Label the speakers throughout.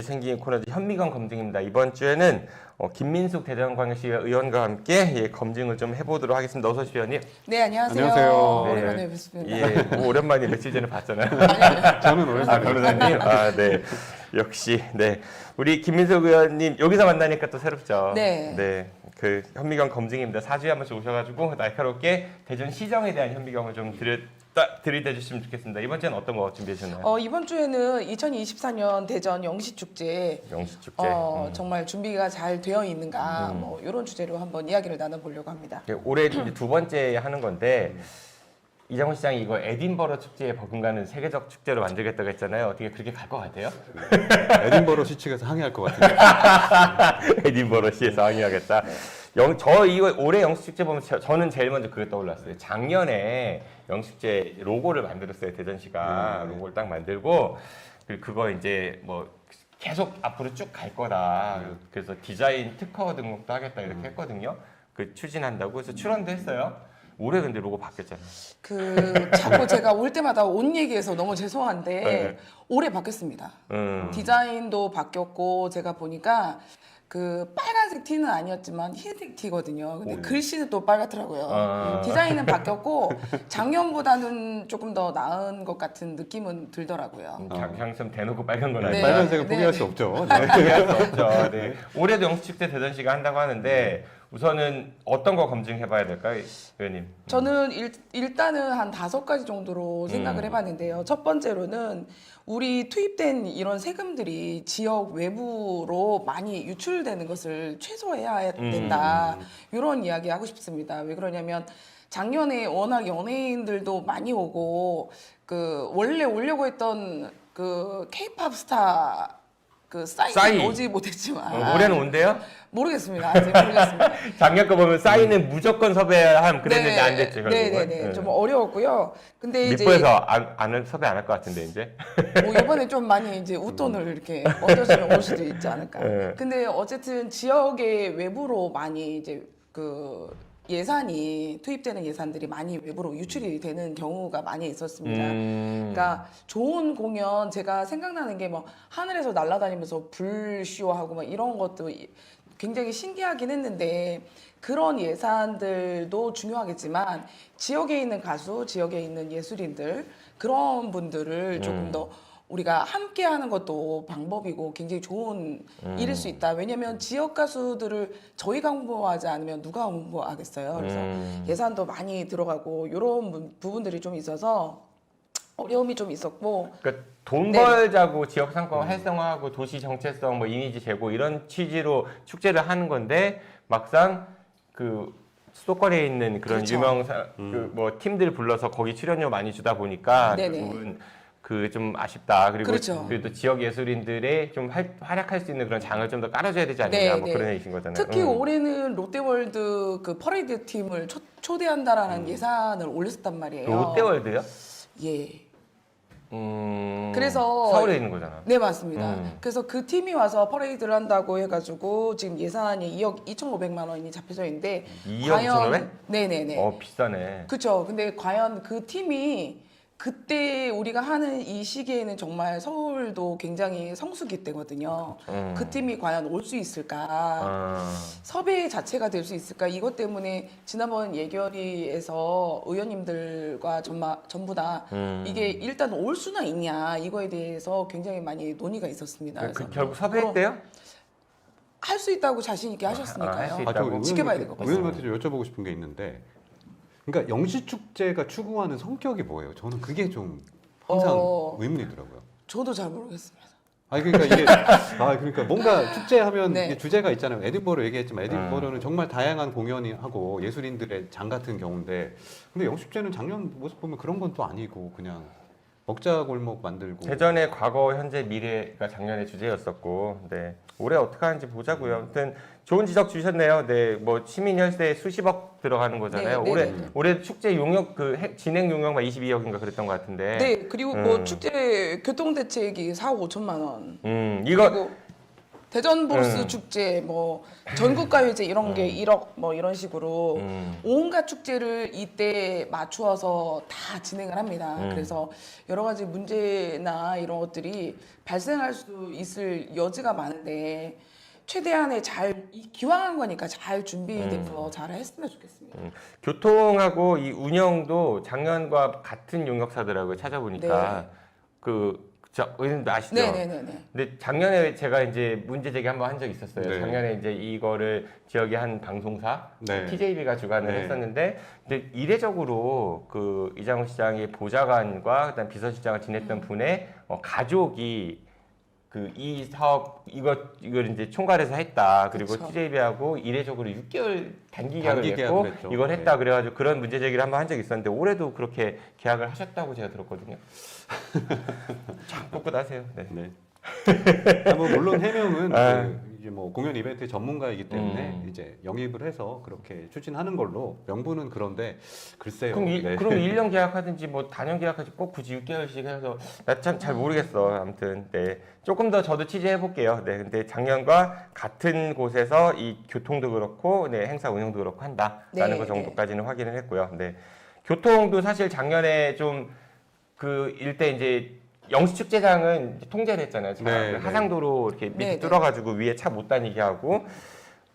Speaker 1: 생긴 코너죠. 현미경 검증입니다. 이번 주에는 김민숙 대전광역시 의원과 함께 검증을 좀 해보도록 하겠습니다. 어서 오십시오, 의원님.
Speaker 2: 네, 안녕하세요.
Speaker 3: 안녕하세요.
Speaker 1: 네.
Speaker 2: 오랜만에 뵙습니다.
Speaker 1: 예, 뭐 오랜만에 며칠 전에 봤잖아요.
Speaker 3: 저는 오랜만에.
Speaker 1: 변호사님. 네. 역시, 네. 우리 김민숙 의원님, 여기서 만나니까 또 새롭죠.
Speaker 2: 네.
Speaker 1: 네. 그 현미경 검증입니다. 4주에 한 번씩 오셔가지고 날카롭게 대전 시정에 대한 현미경을 좀 들이대 주시면 좋겠습니다. 이번 주에는 어떤 거 준비하셨나요?
Speaker 2: 이번 주에는 2024년 대전 영시축제
Speaker 1: 영시축제.
Speaker 2: 정말 준비가 잘 되어 있는가 뭐 이런 주제로 한번 이야기를 나눠보려고 합니다.
Speaker 1: 올해 이제 두 번째 하는 건데 이장훈 시장이 이거 에딘버러 축제에 버금가는 세계적 축제로 만들겠다고 했잖아요. 어떻게 그렇게 갈 것 같아요?
Speaker 3: 에딘버러 시측에서 항의할 것 같은데.
Speaker 1: 에딘버러 시에서 항의하겠다. 저 이거 올해 영시축제 보면 저는 제일 먼저 그게 떠올랐어요. 작년에 영시축제 로고를 만들었어요. 대전시가 로고를 딱 만들고 그거 이제 뭐 계속 앞으로 쭉 갈 거다. 그래서 디자인 특허 등록도 하겠다 이렇게 했거든요. 그 추진한다고 그래서 출원도 했어요. 올해 근데 로고 바뀌었잖아요.
Speaker 2: 자꾸 제가 올 때마다 옷 얘기해서 너무 죄송한데
Speaker 1: 네.
Speaker 2: 올해 바뀌었습니다. 디자인도 바뀌었고 제가 보니까 그 빨간색 티는 아니었지만 흰색 티거든요. 근데 글씨는 또 빨갛더라고요. 디자인은 바뀌었고 작년보다는 조금 더 나은 것 같은 느낌은 들더라고요.
Speaker 1: 그냥 좀 대놓고 빨간 건
Speaker 2: 네.
Speaker 1: 아니에요.
Speaker 3: 빨간색은
Speaker 2: 네,
Speaker 3: 포기할
Speaker 2: 네.
Speaker 3: 수 없죠.
Speaker 1: 포기할 수 없죠. 네. 올해도 영시축제 대전시가 한다고 하는데 우선은 어떤 거 검증해봐야 될까요, 의원님?
Speaker 2: 저는 일단은 한 5가지 정도로 생각을 해봤는데요. 첫 번째로는 우리 투입된 이런 세금들이 지역 외부로 많이 유출되는 것을 최소화해야 된다. 이런 이야기 하고 싶습니다. 왜 그러냐면 작년에 워낙 연예인들도 많이 오고 그 원래 오려고 했던 그 K-팝 스타 그 싸이 오지 못했지만
Speaker 1: 올해는 온대요?
Speaker 2: 모르겠습니다. 아직 모르겠습니다.
Speaker 1: 작년 거 보면 싸이는 무조건 섭외해야 함 그랬는데 안 됐죠. 결국은.
Speaker 2: 네네네. 좀 어려웠고요. 근데 이제
Speaker 1: 밑보에서 섭외 안 할 것 같은데 이제.
Speaker 2: 뭐 이번에 좀 많이 이제 웃돈을 이렇게 얹어주면 올 수도 있지 않을까.
Speaker 1: 네.
Speaker 2: 근데 어쨌든 지역의 외부로 많이 이제 그 예산이 투입되는 예산들이 많이 외부로 유출이 되는 경우가 많이 있었습니다. 그러니까 좋은 공연 제가 생각나는 게 뭐 하늘에서 날아다니면서 불쇼하고 막 이런 것도 굉장히 신기하긴 했는데 그런 예산들도 중요하겠지만 지역에 있는 가수, 지역에 있는 예술인들 그런 분들을 조금 더 우리가 함께 하는 것도 방법이고 굉장히 좋은 일일 수 있다. 왜냐하면 지역 가수들을 저희가 홍보하지 않으면 누가 홍보하겠어요. 그래서 예산도 많이 들어가고 이런 부분들이 좀 있어서 어려움이 좀 있었고
Speaker 1: 그러니까 돈
Speaker 2: 네.
Speaker 1: 벌자고 지역 상권 활성화하고 도시 정체성 뭐 이미지 제고 이런 취지로 축제를 하는 건데 막상 그 수도권에 있는 그런
Speaker 2: 그렇죠.
Speaker 1: 유명 뭐 팀들 불러서 거기 출연료 많이 주다 보니까
Speaker 2: 네네.
Speaker 1: 결국은 그 좀 아쉽다. 그리고
Speaker 2: 그렇죠.
Speaker 1: 또 지역 예술인들의 좀 활약할 수 있는 그런 장을 좀 더 깔아줘야 되지 않느냐
Speaker 2: 네,
Speaker 1: 뭐
Speaker 2: 네.
Speaker 1: 그런 얘기신 거잖아요.
Speaker 2: 특히 올해는 롯데월드 그 퍼레이드 팀을 초대한다라는 예산을 올렸단 말이에요.
Speaker 1: 롯데월드요?
Speaker 2: 예. 그래서
Speaker 1: 서울에 있는 거잖아.
Speaker 2: 네 맞습니다. 그래서 그 팀이 와서 퍼레이드를 한다고 해가지고 지금 예산이 2억 2,500만 원이 잡혀져 있는데
Speaker 1: 2억 2,500?
Speaker 2: 네네네.
Speaker 1: 비싸네.
Speaker 2: 그렇죠. 근데 과연 그 팀이 그때 우리가 하는 이 시기에는 정말 서울도 굉장히 성수기 때거든요. 그 팀이 과연 올 수 있을까? 섭외 자체가 될 수 있을까? 이것 때문에 지난번 예결위에서 의원님들과 전부 다 이게 일단 올 수나 있냐 이거에 대해서 굉장히 많이 논의가 있었습니다. 그래서
Speaker 1: 결국 섭외했대요?
Speaker 2: 할 수 있다고 자신 있게
Speaker 1: 할 수
Speaker 2: 하셨으니까요.
Speaker 1: 있다고?
Speaker 2: 지켜봐야 될 것 같습니다.
Speaker 3: 의원님한테 좀 여쭤보고 싶은 게 있는데, 그러니까 영시축제가 추구하는 성격이 뭐예요? 저는 그게 좀 항상 의문이더라고요.
Speaker 2: 저도 잘 모르겠습니다.
Speaker 3: 아니 그러니까 이게 그러니까 뭔가 축제하면
Speaker 2: 네.
Speaker 3: 이게 주제가 있잖아요. 에딘버러 얘기했지만 에딘버러는 정말 다양한 공연이 하고 예술인들의 장 같은 경우인데, 근데 영시축제는 작년 모습 보면 그런 건 또 아니고 그냥 먹자 골목 만들고.
Speaker 1: 대전의 과거, 현재, 미래가 작년에 주제였었고, 네 올해 어떻게 하는지 보자고요. 아무튼 좋은 지적 주셨네요. 네, 뭐 시민 혈세에 수십억 들어가는 거잖아요.
Speaker 2: 네, 네,
Speaker 1: 올해 축제 용역 진행 용역만 22억인가 그랬던 것 같은데.
Speaker 2: 네, 그리고 뭐 축제 교통대책이 4억 5천만 원.
Speaker 1: 이거
Speaker 2: 그리고 대전 브루스 축제, 뭐 전국가요제 이런 게 1억 뭐 이런 식으로 온갖 축제를 이때 맞추어서 다 진행을 합니다. 그래서 여러 가지 문제나 이런 것들이 발생할 수 있을 여지가 많은데 최대한의 기왕한 거니까 잘 준비돼서 잘 했으면 좋겠습니다.
Speaker 1: 교통하고 이 운영도 작년과 같은 용역사더라고요. 찾아보니까 의원님도 아시죠?
Speaker 2: 네네네네.
Speaker 1: 근데 작년에 제가 이제 문제 제기 한번 한 적이 있었어요.
Speaker 3: 네.
Speaker 1: 작년에 이제 이거를 지역의 한 방송사
Speaker 3: 네.
Speaker 1: TJB가 주관을
Speaker 3: 네.
Speaker 1: 했었는데, 근데 이례적으로 그 이장훈 시장의 보좌관과 그다음 비서실장을 지냈던 분의 가족이 그 이 사업 이걸 이제 총괄해서 했다. 그리고
Speaker 2: 그쵸.
Speaker 1: TJB하고 이례적으로 6개월 단기 계약을
Speaker 3: 단기
Speaker 1: 했고
Speaker 3: 계약을 했죠.
Speaker 1: 이걸 했다.
Speaker 3: 네.
Speaker 1: 그래가지고 그런 문제 제기를 한번 한 적이 있었는데 올해도 그렇게 계약을 하셨다고 제가 들었거든요. 참 꿋꿋하세요. 네.
Speaker 3: 네. 뭐 물론 해명은
Speaker 1: 아.
Speaker 3: 이제 뭐 공연 이벤트 전문가이기 때문에 이제 영입을 해서 그렇게 추진하는 걸로 명분은 그런데 글쎄요.
Speaker 1: 그럼
Speaker 3: 네.
Speaker 1: 그럼 1년 계약하든지 뭐 단연 계약하든지 꼭 굳이 6개월씩 해서 나 참 잘 모르겠어. 아무튼 네. 조금 더 저도 취재해 볼게요. 네. 근데 작년과 같은 곳에서 이 교통도 그렇고 네, 행사 운영도 그렇고 한다라는
Speaker 2: 네,
Speaker 1: 거 정도까지는 확인을 했고요. 네. 교통도 사실 작년에 좀 그 일대 이제 영시축제장은 이제 통제를 했잖아요.
Speaker 3: 네,
Speaker 1: 하상도로 이렇게 밑에
Speaker 2: 네, 네.
Speaker 1: 뚫어가지고 위에 차 못 다니게 하고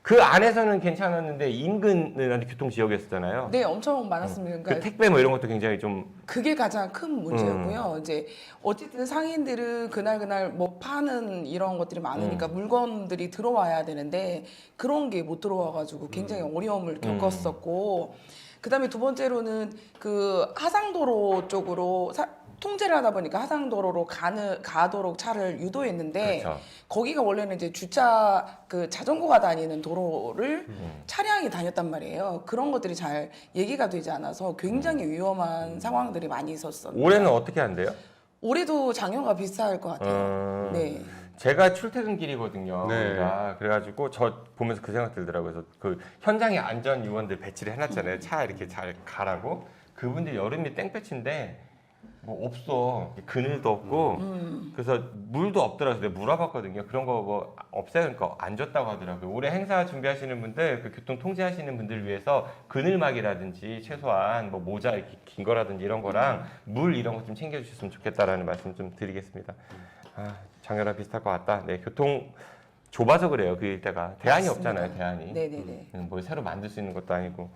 Speaker 1: 그 안에서는 괜찮았는데 인근은 교통 지역이었잖아요.
Speaker 2: 네, 엄청 많았습니다.
Speaker 1: 그
Speaker 2: 그러니까
Speaker 1: 택배 뭐 이런 것도 굉장히 좀
Speaker 2: 그게 가장 큰 문제였고요. 이제 어쨌든 상인들은 그날 뭐 파는 이런 것들이 많으니까 물건들이 들어와야 되는데 그런 게 못 들어와가지고 굉장히 어려움을 겪었었고, 그다음에 두 번째로는 그 하상도로 쪽으로 통제를 하다 보니까 하상도로로 가도록 차를 유도했는데
Speaker 1: 그렇죠.
Speaker 2: 거기가 원래는 이제 자전거가 다니는 도로를 차량이 다녔단 말이에요. 그런 것들이 잘 얘기가 되지 않아서 굉장히 위험한 상황들이 많이 있었습니다.
Speaker 1: 올해는 어떻게 한대요?
Speaker 2: 올해도 작년과 비슷할 것 같아요. 네.
Speaker 1: 제가 출퇴근길이거든요.
Speaker 3: 네.
Speaker 1: 우리가. 그래가지고 저 보면서 그 생각 들더라고요. 그래서 그 현장에 안전 요원들 배치를 해놨잖아요. 차 이렇게 잘 가라고. 그분들 여름이 땡볕인데 뭐 없어. 그늘도 없고 그래서 물도 없더라고요. 내가 물어봤거든요. 그런 거 뭐 없어요. 그러니까 안 줬다고 하더라고요. 올해 행사 준비하시는 분들, 그 교통 통제하시는 분들 위해서 그늘막이라든지 최소한 뭐 모자 이렇게 긴 거라든지 이런 거랑 물 이런 거 좀 챙겨주셨으면 좋겠다라는 말씀 좀 드리겠습니다. 아, 작년랑 비슷할 것 같다. 네, 교통 좁아서 그래요. 그 일대가 대안이
Speaker 2: 맞습니다.
Speaker 1: 없잖아요. 대안이.
Speaker 2: 네네네.
Speaker 1: 뭐 새로 만들 수 있는 것도 아니고.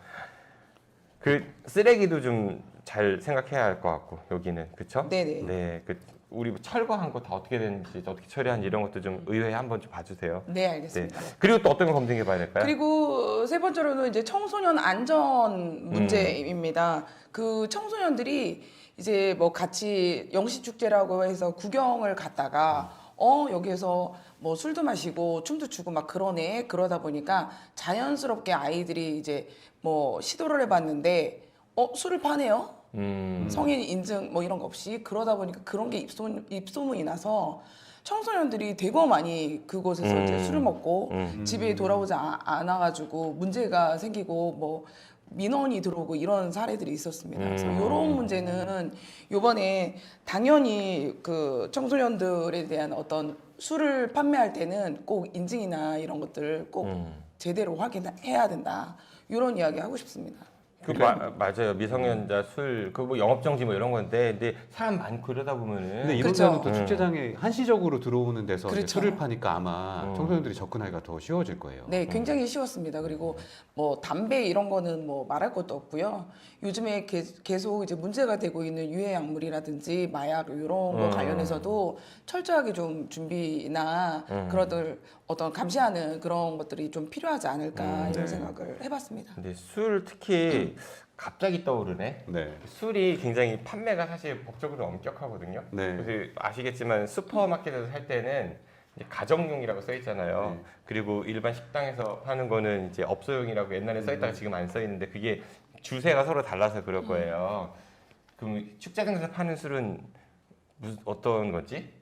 Speaker 1: 그 쓰레기도 좀 잘 생각해야 할 것 같고 여기는 그렇죠?
Speaker 2: 네네.
Speaker 1: 네, 그 우리 철거한 거 다 어떻게 되는지 어떻게 처리하는지 이런 것도 좀 의회에 한번 좀 봐주세요.
Speaker 2: 네, 알겠습니다.
Speaker 1: 그리고 또 어떤 거 검증해봐야 될까요?
Speaker 2: 그리고 세 번째로는 이제 청소년 안전 문제입니다. 그 청소년들이 이제 뭐 같이 영시축제라고 해서 구경을 갔다가 여기에서 뭐 술도 마시고 춤도 추고 막 그러네. 그러다 보니까 자연스럽게 아이들이 이제 뭐 시도를 해봤는데 술을 파네요. 성인 인증 뭐 이런 거 없이. 그러다 보니까 그런 게 입소문이 나서 청소년들이 되게 많이 그곳에서 이제 술을 먹고 집에 돌아오지 않아가지고 문제가 생기고 뭐 민원이 들어오고 이런 사례들이 있었습니다. 그래서 이런 문제는 이번에 당연히 그 청소년들에 대한 어떤 술을 판매할 때는 꼭 인증이나 이런 것들 꼭 제대로 확인해야 된다. 이런 이야기 하고 싶습니다.
Speaker 1: 맞아요. 미성년자 술, 그 뭐 영업정지 뭐 이런 건데, 근데 사람 많고 그러다 보면은.
Speaker 3: 근데 이런
Speaker 2: 그렇죠.
Speaker 3: 데는 또 축제장에 한시적으로 들어오는 데서 이제
Speaker 2: 그렇죠.
Speaker 3: 술을 파니까 아마 청소년들이 접근하기가 더 쉬워질 거예요.
Speaker 2: 네, 굉장히 쉬웠습니다. 그리고 뭐 담배 이런 거는 뭐 말할 것도 없고요. 요즘에 계속 이제 문제가 되고 있는 유해 약물이라든지 마약 이런 거 관련해서도 철저하게 좀 준비나 그런 어떤 감시하는 그런 것들이 좀 필요하지 않을까 이런 생각을 해봤습니다.
Speaker 1: 근데 술 특히 갑자기 떠오르네.
Speaker 3: 네.
Speaker 1: 술이 굉장히 판매가 사실 법적으로 엄격하거든요.
Speaker 3: 네.
Speaker 1: 그래서 아시겠지만 슈퍼마켓에서 살 때는 이제 가정용이라고 써 있잖아요.
Speaker 3: 네.
Speaker 1: 그리고 일반 식당에서 파는 거는 이제 업소용이라고 옛날에 써 있다가 지금 안 써 있는데 그게 주세가 서로 달라서 그럴 거예요. 그럼 축제장에서 파는 술은 어떤 거지?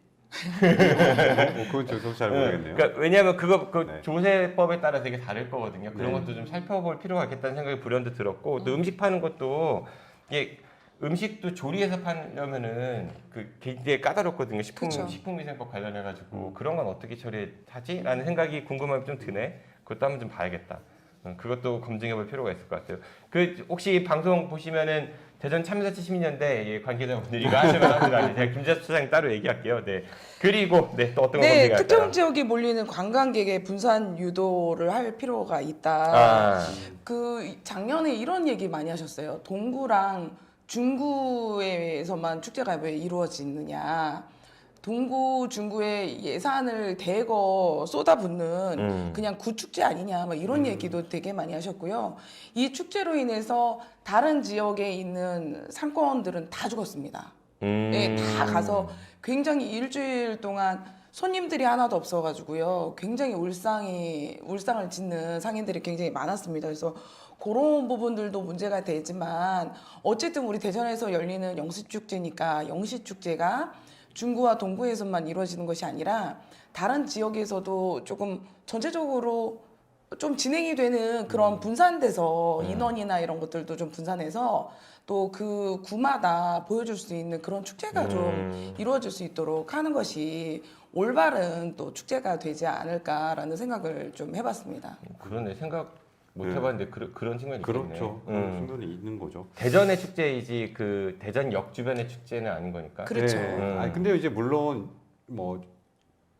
Speaker 3: 그건 저도 잘 모르겠네요.
Speaker 1: 그러니까 왜냐하면 그
Speaker 3: 네.
Speaker 1: 조세법에 따라 되게 다를 거거든요. 그런
Speaker 3: 네.
Speaker 1: 것도 좀 살펴볼 필요가 있겠다는 생각이 불현듯 들었고 또 음식 파는 것도 이게 음식도 조리해서 팔려면은 그 굉장히 까다롭거든요.
Speaker 2: 그쵸.
Speaker 1: 식품위생법 관련해가지고 그런 건 어떻게 처리하지?라는 생각이 궁금함이 좀 드네. 그것도 한번 좀 봐야겠다. 그것도 검증해볼 필요가 있을 것 같아요. 그 혹시 방송 보시면은 대전 참여자치 시민연대 관계자분들이 이거 하시면 합니다. 제가 김재수 차장님 따로 얘기할게요. 네. 그리고 네, 또 어떤 거
Speaker 2: 네,
Speaker 1: 검증할까요?
Speaker 2: 특정 지역에 몰리는 관광객의 분산 유도를 할 필요가 있다.
Speaker 1: 아,
Speaker 2: 그 작년에 이런 얘기 많이 하셨어요. 동구랑 중구에서만 축제가 왜 이루어지느냐. 동구, 중구에 예산을 대거 쏟아붓는 그냥 구축제 아니냐, 막 이런 얘기도 되게 많이 하셨고요. 이 축제로 인해서 다른 지역에 있는 상권들은 다 죽었습니다. 네, 다 가서 굉장히 일주일 동안 손님들이 하나도 없어가지고요. 굉장히 울상을 짓는 상인들이 굉장히 많았습니다. 그래서 그런 부분들도 문제가 되지만 어쨌든 우리 대전에서 열리는 영시축제니까 영시축제가 중구와 동구에서만 이루어지는 것이 아니라 다른 지역에서도 조금 전체적으로 좀 진행이 되는 그런 분산돼서 인원이나 이런 것들도 좀 분산해서 또 그 구마다 보여줄 수 있는 그런 축제가 좀 이루어질 수 있도록 하는 것이 올바른 또 축제가 되지 않을까라는 생각을 좀 해봤습니다.
Speaker 1: 그러네. 생각 못
Speaker 3: 네.
Speaker 1: 해봤는데 그런 측면이 있겠네.
Speaker 3: 그렇죠. 그런 측면이 있는 거죠.
Speaker 1: 대전의 축제이지 그 대전역 주변의 축제는 아닌 거니까.
Speaker 2: 그렇죠.
Speaker 3: 아니 근데 이제 물론 뭐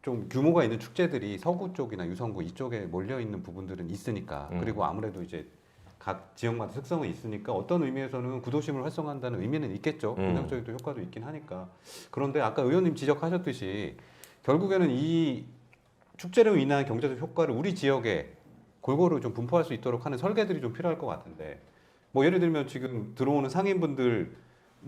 Speaker 3: 좀 규모가 있는 축제들이 서구 쪽이나 유성구 이쪽에 몰려 있는 부분들은 있으니까 그리고 아무래도 이제 각 지역마다 특성이 있으니까 어떤 의미에서는 구도심을 활성화한다는 의미는 있겠죠. 긍정적인 효과도 있긴 하니까. 그런데 아까 의원님 지적하셨듯이 결국에는 이 축제로 인한 경제적 효과를 우리 지역에 골고루 좀 분포할 수 있도록 하는 설계들이 좀 필요할 것 같은데 뭐 예를 들면 지금 들어오는 상인분들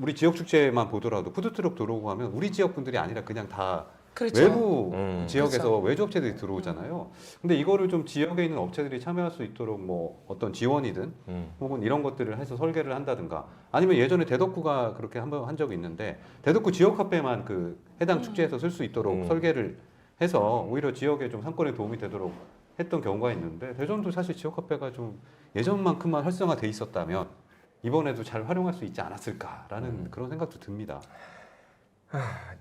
Speaker 3: 우리 지역 축제만 보더라도 푸드트럭 들어오고 하면 우리 지역 분들이 아니라 그냥 다
Speaker 2: 그렇죠.
Speaker 3: 외부 지역에서
Speaker 2: 그렇죠.
Speaker 3: 외주 업체들이 들어오잖아요. 근데 이거를 좀 지역에 있는 업체들이 참여할 수 있도록 뭐 어떤 지원이든 혹은 이런 것들을 해서 설계를 한다든가 아니면 예전에 대덕구가 그렇게 한번 한 적이 있는데 대덕구 지역 카페만 그 해당 축제에서 쓸 수 있도록 설계를 해서 오히려 지역에 좀 상권에 도움이 되도록 했던 경우가 있는데 대전도 사실 지역 카페가 좀 예전만큼만 활성화돼 있었다면 이번에도 잘 활용할 수 있지 않았을까라는 그런 생각도 듭니다.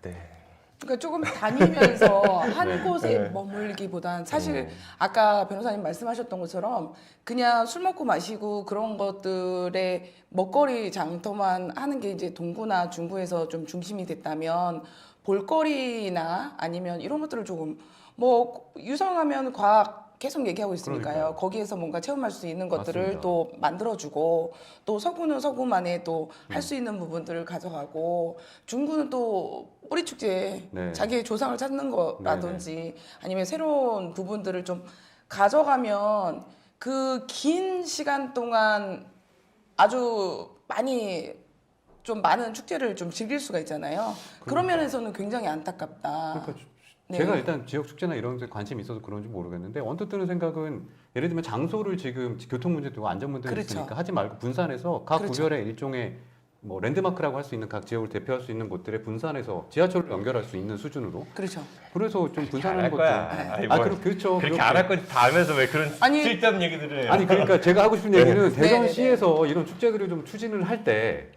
Speaker 1: 네.
Speaker 2: 그러니까 조금 다니면서 한
Speaker 3: 네.
Speaker 2: 곳에
Speaker 1: 네.
Speaker 2: 머물기보단 사실 아까 변호사님 말씀하셨던 것처럼 그냥 술 먹고 마시고 그런 것들의 먹거리 장터만 하는 게 이제 동구나 중구에서 좀 중심이 됐다면 볼거리나 아니면 이런 것들을 조금 뭐 유성하면 과학 계속 얘기하고 있으니까요.
Speaker 3: 그러니까요.
Speaker 2: 거기에서 뭔가 체험할 수 있는 것들을
Speaker 3: 맞습니다.
Speaker 2: 또 만들어주고 또 서구는 서구만의 또 할 수 있는 부분들을 가져가고 중구는 또 뿌리 축제
Speaker 3: 네.
Speaker 2: 자기의 조상을 찾는 거라든지 아니면 새로운 부분들을 좀 가져가면 그 긴 시간 동안 아주 좀 많은 축제를 좀 즐길 수가 있잖아요. 그런 면에서는 굉장히 안타깝다.
Speaker 3: 그러니까
Speaker 2: 네.
Speaker 3: 제가 일단 지역 축제나 이런 데 관심이 있어서 그런지 모르겠는데 언뜻 드는 생각은 예를 들면 장소를 지금 교통 문제도 있고 안전 문제도
Speaker 2: 그렇죠.
Speaker 3: 있으니까 하지 말고 분산해서 각
Speaker 2: 그렇죠.
Speaker 3: 구별의 일종의 뭐 랜드마크라고 할 수 있는 각 지역을 대표할 수 있는 곳들에 분산해서 지하철로 연결할 수 있는 수준으로
Speaker 2: 그렇죠.
Speaker 3: 그래서 좀 분산하는
Speaker 1: 안할
Speaker 3: 것도
Speaker 1: 거야. 아니, 뭐
Speaker 3: 그렇죠.
Speaker 1: 그렇게 안 할 건지 다 알면서 왜 그런
Speaker 2: 아니,
Speaker 1: 쓸데없는 얘기들을 해요?
Speaker 3: 아니 그러니까 제가 하고 싶은 얘기는
Speaker 2: 네네네.
Speaker 3: 대전시에서 이런 축제들을 좀 추진을 할 때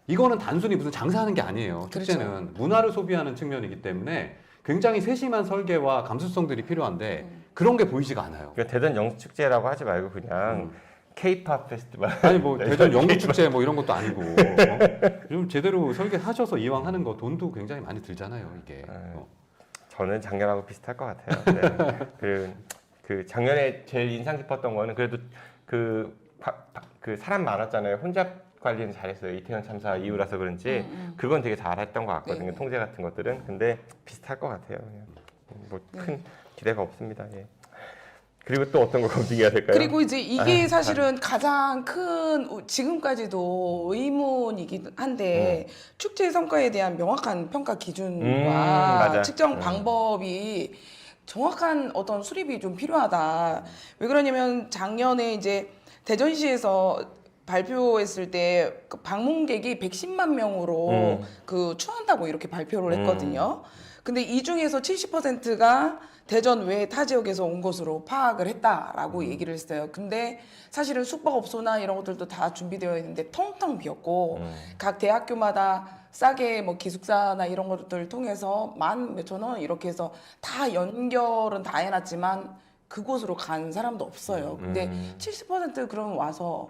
Speaker 3: 이거는 단순히 무슨 장사하는 게 아니에요. 축제는
Speaker 2: 그렇죠.
Speaker 3: 문화를 소비하는 측면이기 때문에 굉장히 세심한 설계와 감수성들이 필요한데 그런 게 보이지가 않아요.
Speaker 1: 그러니까 대전 영축제라고 하지 말고 그냥 K-팝 페스티벌.
Speaker 3: 아니 뭐 대전 연극 축제 뭐 이런 것도 아니고 좀 제대로 설계하셔서 이왕 하는 거 돈도 굉장히 많이 들잖아요 이게.
Speaker 1: 저는 작년하고 비슷할 것 같아요. 네. 그 작년에 제일 인상 깊었던 거는 그래도 그 사람 많았잖아요. 혼잡 관리는 잘했어요. 이태원 참사 이후라서 그런지 그건 되게 잘했던 것 같거든요.
Speaker 2: 네.
Speaker 1: 통제 같은 것들은. 근데 비슷할 것 같아요. 뭐 큰 기대가 없습니다. 예. 그리고 또 어떤 거 검증해야 될까요?
Speaker 2: 그리고 이제 이게 사실은 가장 큰 지금까지도 의문이긴 한데 축제 성과에 대한 명확한 평가 기준과
Speaker 1: 맞아.
Speaker 2: 측정 방법이 정확한 어떤 수립이 좀 필요하다. 왜 그러냐면 작년에 이제 대전시에서 발표했을 때 그 방문객이 110만 명으로 그 추한다고 이렇게 발표를 했거든요. 근데 이 중에서 70%가 대전 외 타 지역에서 온 것으로 파악을 했다라고 얘기를 했어요. 근데 사실은 숙박업소나 이런 것들도 다 준비되어 있는데 텅텅 비었고 각 대학교마다 싸게 뭐 기숙사나 이런 것들 통해서 만 몇천 원 이렇게 해서 다 연결은 다 해놨지만 그곳으로 간 사람도 없어요. 근데 70% 그러면 와서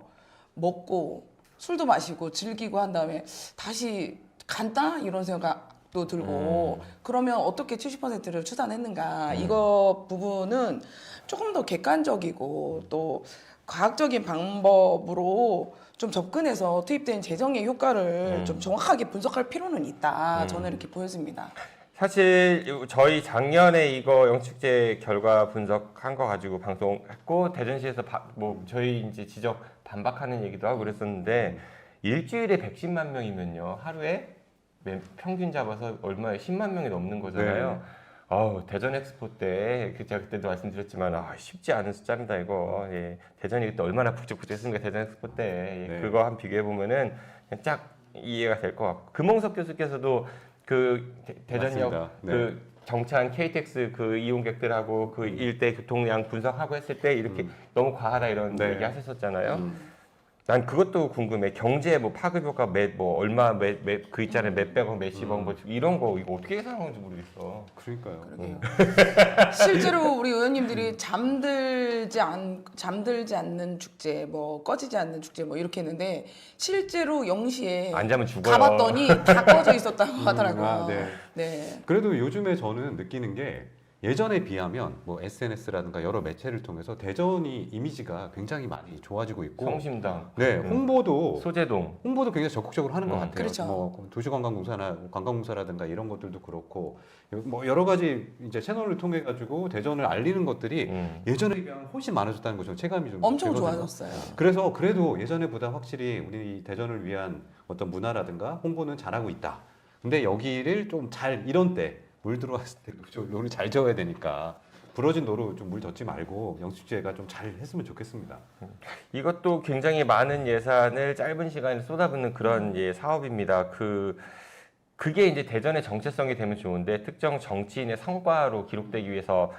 Speaker 2: 먹고 술도 마시고 즐기고 한 다음에 다시 간다 이런 생각도 들고 그러면 어떻게 70%를 추산했는가 이거 부분은 조금 더 객관적이고 또 과학적인 방법으로 좀 접근해서 투입된 재정의 효과를 좀 정확하게 분석할 필요는 있다. 저는 이렇게 보여집니다.
Speaker 1: 사실 저희 작년에 이거 영축제 결과 분석한 거 가지고 방송했고 대전시에서 뭐 저희 이제 지적 반박하는 얘기도 하고 그랬었는데 일주일에 110만 명이면요 하루에 평균 잡아서 얼마에 10만 명이 넘는 거잖아요. 대전 엑스포 때 제가 그때도 말씀드렸지만 쉽지 않은 숫자입니다 이거. 예. 대전이 그때 얼마나 북적북적했습니까 대전 엑스포 때. 예. 그거 한 비교해 보면은 그냥 쫙 이해가 될 것 같고 금홍석 교수께서도 그 대전역 그 정차한 KTX 그 이용객들하고 그 일대 교통량 분석하고 했을 때 이렇게 너무 과하다 이런 얘기 하셨었잖아요. 난 그것도 궁금해. 경제 뭐 파급 효과 뭐 얼마 그 있잖아요. 몇백억, 몇십억 뭐 이런 거 이거 어떻게 계산한 건지 모르겠어.
Speaker 3: 그러니까요.
Speaker 2: 실제로 우리 의원님들이 잠들지 않는 축제, 뭐 꺼지지 않는 축제 뭐 이렇게 했는데 실제로 0시에
Speaker 1: 안 자면 죽어요.
Speaker 2: 가봤더니 다 꺼져 있었다고 하더라고요.
Speaker 3: 네. 그래도 요즘에 저는 느끼는 게 예전에 비하면 뭐 SNS라든가 여러 매체를 통해서 대전이 이미지가 굉장히 많이 좋아지고 있고
Speaker 1: 성심당,
Speaker 3: 네, 홍보도 굉장히 적극적으로 하는 것 같아요.
Speaker 2: 그렇죠.
Speaker 3: 뭐 도시관광공사나 관광공사라든가 이런 것들도 그렇고 뭐 여러 가지 이제 채널을 통해 가지고 대전을 알리는 것들이 예전에 비하면 훨씬 많아졌다는 거 저는 체감이 좀
Speaker 2: 엄청
Speaker 3: 되거든요.
Speaker 2: 좋아졌어요.
Speaker 3: 그래서 그래도 예전에보다 확실히 우리 대전을 위한 어떤 문화라든가 홍보는 잘하고 있다. 근데 여기를 좀 잘 이런 때 물 들어왔을 때 노를 잘 저어야 되니까 부러진 노로 좀 물 젓지 말고 영축제가 좀 잘 했으면 좋겠습니다.
Speaker 1: 이것도 굉장히 많은 예산을 짧은 시간에 쏟아붓는 그런 사업입니다. 그게 이제 대전의 정체성이 되면 좋은데 특정 정치인의 성과로 기록되기 위해서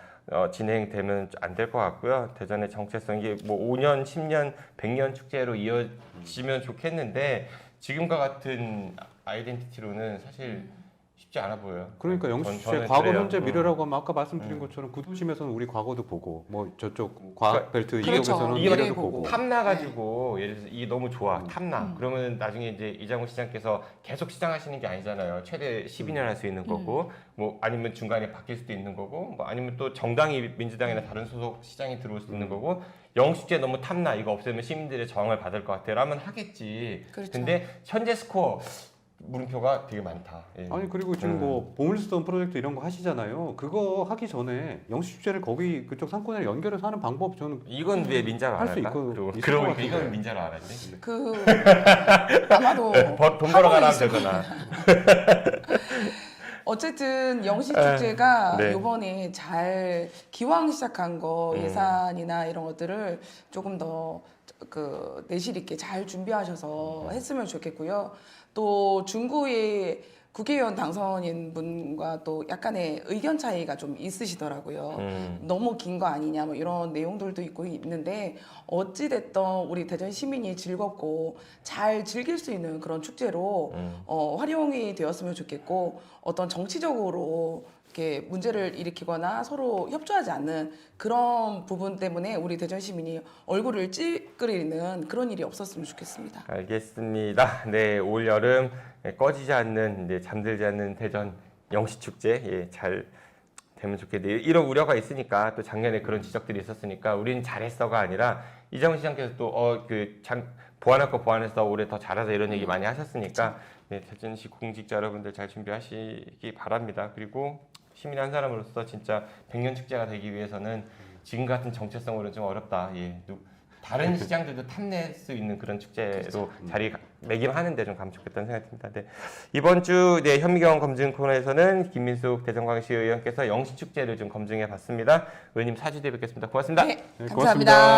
Speaker 1: 진행되면 안 될 것 같고요. 대전의 정체성이 뭐 5년, 10년, 100년 축제로 이어지면 좋겠는데 지금과 같은 아이덴티티로는 사실 쉽지 않아 보여요.
Speaker 3: 그러니까 영축제
Speaker 1: 저는
Speaker 3: 과거,
Speaker 1: 그래요.
Speaker 3: 현재, 미래라고 하면 아까 말씀드린 것처럼 구도심에서는 우리 과거도 보고 뭐 저쪽 과학벨트 이쪽에서는
Speaker 1: 이게
Speaker 3: 미래도 보고
Speaker 1: 탐나가지고 예를 들어서 이게 너무 좋아 탐나 그러면 나중에 이제 이장훈 시장께서 계속 시장하시는 게 아니잖아요. 최대 12년 할 수 있는 거고 뭐 아니면 중간에 바뀔 수도 있는 거고 뭐 아니면 또 정당이 민주당이나 다른 소속 시장이 들어올 수도 있는 거고 영축제 너무 탐나 이거 없애면 시민들의 저항을 받을 것 같아 라면 하겠지.
Speaker 2: 그렇죠.
Speaker 1: 근데 현재 스코어 물음표가 되게 많다. 예.
Speaker 3: 아니 그리고 지금 뭐 보물스톤 프로젝트 이런 거 하시잖아요. 그거 하기 전에 영축제를 거기 그쪽 상권에 연결해서 하는 방법 저는
Speaker 1: 이건 왜 민자로 안
Speaker 3: 할수
Speaker 1: 할까?
Speaker 3: 있고
Speaker 1: 그러고
Speaker 3: 있을 것
Speaker 1: 그러고
Speaker 3: 같은데.
Speaker 1: 이건 민자로 안 하지.
Speaker 2: 아마도
Speaker 1: 돈 벌어가라 하면
Speaker 2: 있을
Speaker 1: 되잖아.
Speaker 2: 어쨌든 영시축제가
Speaker 1: 네.
Speaker 2: 이번에 잘 기왕 시작한 거 예산이나 이런 것들을 조금 더 그 내실 있게 잘 준비하셔서 했으면 좋겠고요. 또 중구의 국회의원 당선인 분과 또 약간의 의견 차이가 좀 있으시더라고요. 너무 긴 거 아니냐 뭐 이런 내용들도 있고 있는데 어찌 됐든 우리 대전 시민이 즐겁고 잘 즐길 수 있는 그런 축제로 활용이 되었으면 좋겠고 어떤 정치적으로 이렇게 문제를 일으키거나 서로 협조하지 않는 그런 부분 때문에 우리 대전 시민이 얼굴을 찌푸리는 그런 일이 없었으면 좋겠습니다.
Speaker 1: 알겠습니다. 네, 올 여름 꺼지지 않는 이제 잠들지 않는 대전 영시축제 잘 되면 좋겠네요. 이런 우려가 있으니까 또 작년에 그런 지적들이 있었으니까 우린 잘했어가 아니라 이장훈 시장께서 또 보완할 거 보완해서 올해 더 잘하자 이런 얘기 많이 하셨으니까 네, 대전시 공직자 여러분들 잘 준비하시기 바랍니다. 그리고 시민 한 사람으로서 진짜 100년 축제가 되기 위해서는 지금 같은 정체성으로는 좀 어렵다. 다른 시장들도 탐낼 수 있는 그런 축제로 자리매김하는데 좀 가면 좋겠다는 생각이 듭니다. 네. 이번 주 현미경 검증 코너에서는 김민숙 대전광시 의원께서 영시축제를 좀 검증해 봤습니다. 의원님 4주에 뵙겠습니다. 고맙습니다.
Speaker 2: 네,
Speaker 3: 네,
Speaker 2: 감사합니다.
Speaker 3: 고맙습니다.